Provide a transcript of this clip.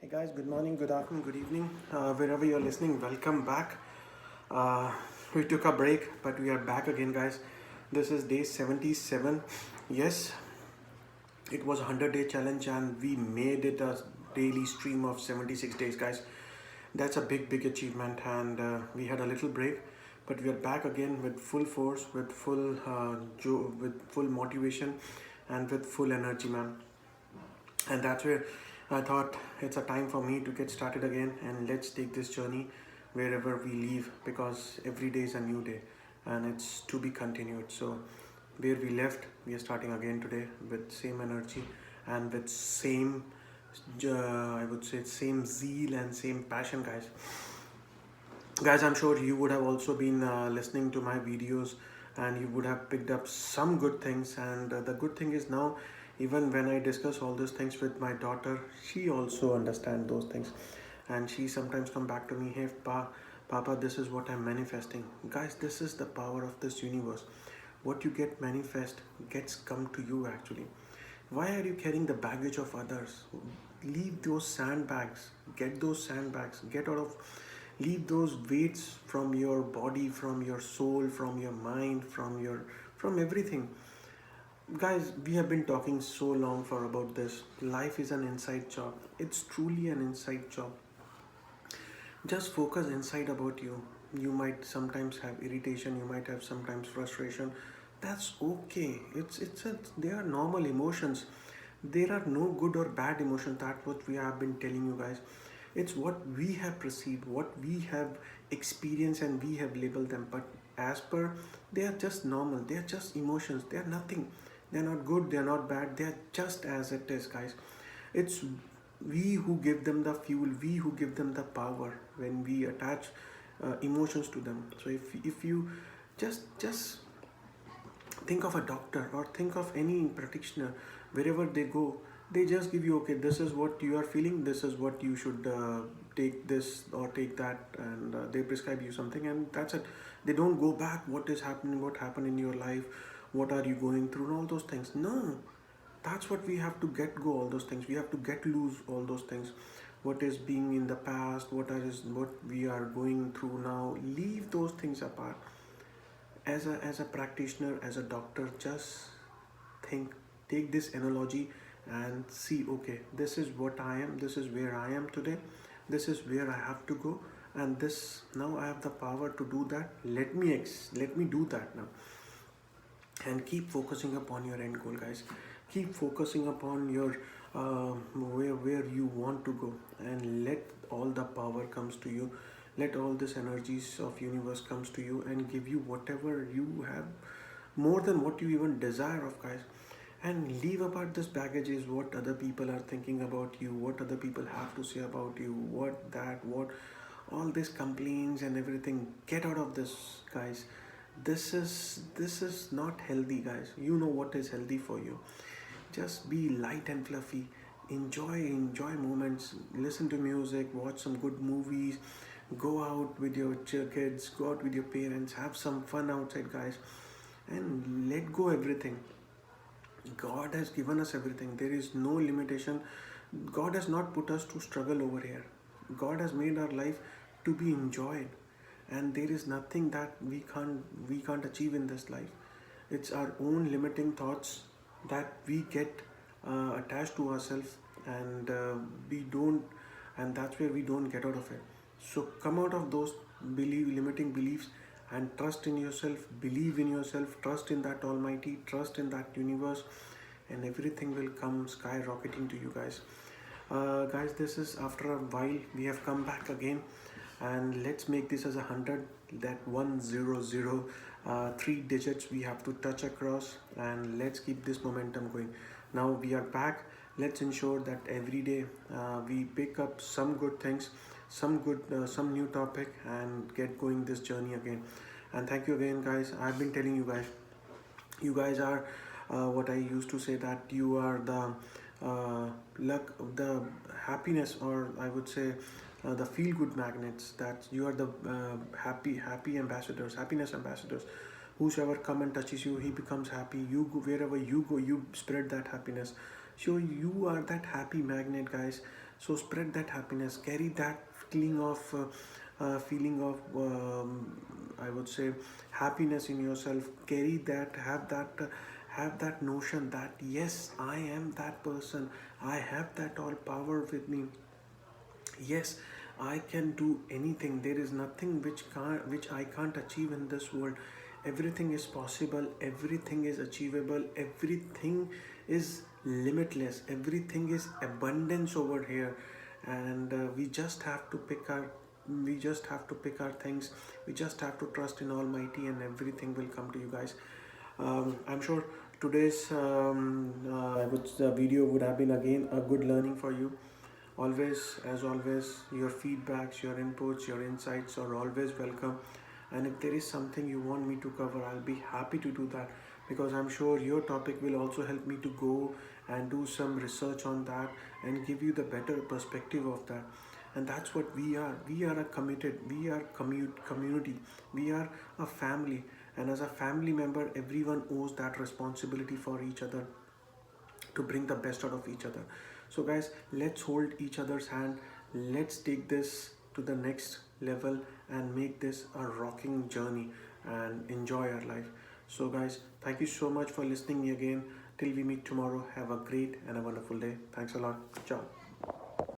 Hey guys, good morning, good afternoon, good evening. Wherever you're listening, welcome back. Uh, we took a break, but we are back again, guys. This is day 77. Yes, it was a 100-day challenge, and we made it a daily stream of 76 days, guys. That's a big achievement, and we had a little break, but we are back again with full force, with with full motivation, and with full energy, man. And that's where I thought it's a time for me to get started again, and let's take this journey wherever we leave, because every day is a new day and it's to be continued. So where we left, we are starting again today with same energy and with same I would say same zeal and same passion, guys. I'm sure you would have also been listening to my videos, and you would have picked up some good things. And the good thing is now, even when I discuss all these things with my daughter, she also understands those things, and she sometimes come back to me, hey papa, this is what I'm manifesting. Guys, this is the power of this universe. What you get manifest gets come to you, actually. Why are you carrying the baggage of others? Leave those sandbags. Get those sandbags. Get out of. Leave those weights from your body, from your soul, from your mind, from everything. Guys, we have been talking so long for about this. Life is an inside job. It's truly an inside job. Just focus inside about you. You might sometimes have irritation, you might have sometimes frustration. That's okay. They are normal emotions. There are no good or bad emotions. That's what we have been telling you, guys. It's what we have perceived, what we have experienced, and we have labeled them. But as per, they are just normal. They are just emotions. They are nothing. They are not good. They are not bad. They are just as it is, guys. It's we who give them the fuel, we who give them the power when we attach emotions to them. So if you just think of a doctor or think of any practitioner, wherever they go, they just give you, okay, this is what you are feeling, this is what you should take this or take that, and they prescribe you something, and that's it. They don't go back, what is happening, what happened in your life, what are you going through, and all those things. No, that's what we have to get go, all those things we have to get loose, all those things. What is being in the past, what we are going through now, leave those things apart. As a practitioner, as a doctor, just think, take this analogy and see, okay, this is what I am, this is where I am today, this is where I have to go, and this, now I have the power to do that. Let me do that now, and keep focusing upon your end goal, guys. Keep focusing upon your where you want to go, and let all the power comes to you. Let all this energies of universe comes to you and give you whatever you have, more than what you even desire of, guys. And leave apart this baggage, is what other people are thinking about you, what other people have to say about you, what all these complaints and everything. Get out of this, guys. This is not healthy, guys. You know what is healthy for you. Just be light and fluffy. Enjoy moments. Listen to music, watch some good movies, go out with your kids, go out with your parents, have some fun outside, guys, and let go everything. God has given us everything. There is no limitation. God has not put us to struggle over here. God has made our life to be enjoyed, and there is nothing that we can't achieve in this life. It's our own limiting thoughts that we get attached to ourselves, and we don't, and that's where we don't get out of it. So come out of those limiting beliefs, and trust in yourself, believe in yourself, trust in that almighty, trust in that universe, and everything will come skyrocketing to you, guys. Guys, this is after a while we have come back again, and let's make this as 100. That 100, three digits we have to touch across, and let's keep this momentum going. Now we are back. Let's ensure that every day we pick up some good things, some new topic, and get going this journey again. And thank you again, guys. I've been telling you guys, you guys are what I used to say, that you are the luck, the happiness, or I would say the feel good magnets. That you are the happy ambassadors, happiness ambassadors. Whosoever come and touches you, he becomes happy. You go wherever you go, you spread that happiness. So you are that happy magnet, guys. So spread that happiness, carry that feeling of I would say happiness in yourself. Carry that, have that notion that yes, I am that person. I have that all power with me. Yes, I can do anything. There is nothing which I can't achieve in this world. Everything is possible, everything is achievable, everything is limitless, everything is abundance over here. And we just have to pick our things. We just have to trust in Almighty, and everything will come to you guys. I'm sure today's video would have been again a good learning for you. Always, as always, your feedbacks, your inputs, your insights are always welcome. And if there is something you want me to cover, I'll be happy to do that, because I'm sure your topic will also help me to go and do some research on that and give you the better perspective of that. And that's what we are. We are a committed, we are community, we are a family. And as a family member, everyone owes that responsibility for each other to bring the best out of each other. So guys, let's hold each other's hand. Let's take this to the next level and make this a rocking journey and enjoy our life. So guys, thank you so much for listening me again. Till we meet tomorrow, have a great and a wonderful day. Thanks a lot. Ciao.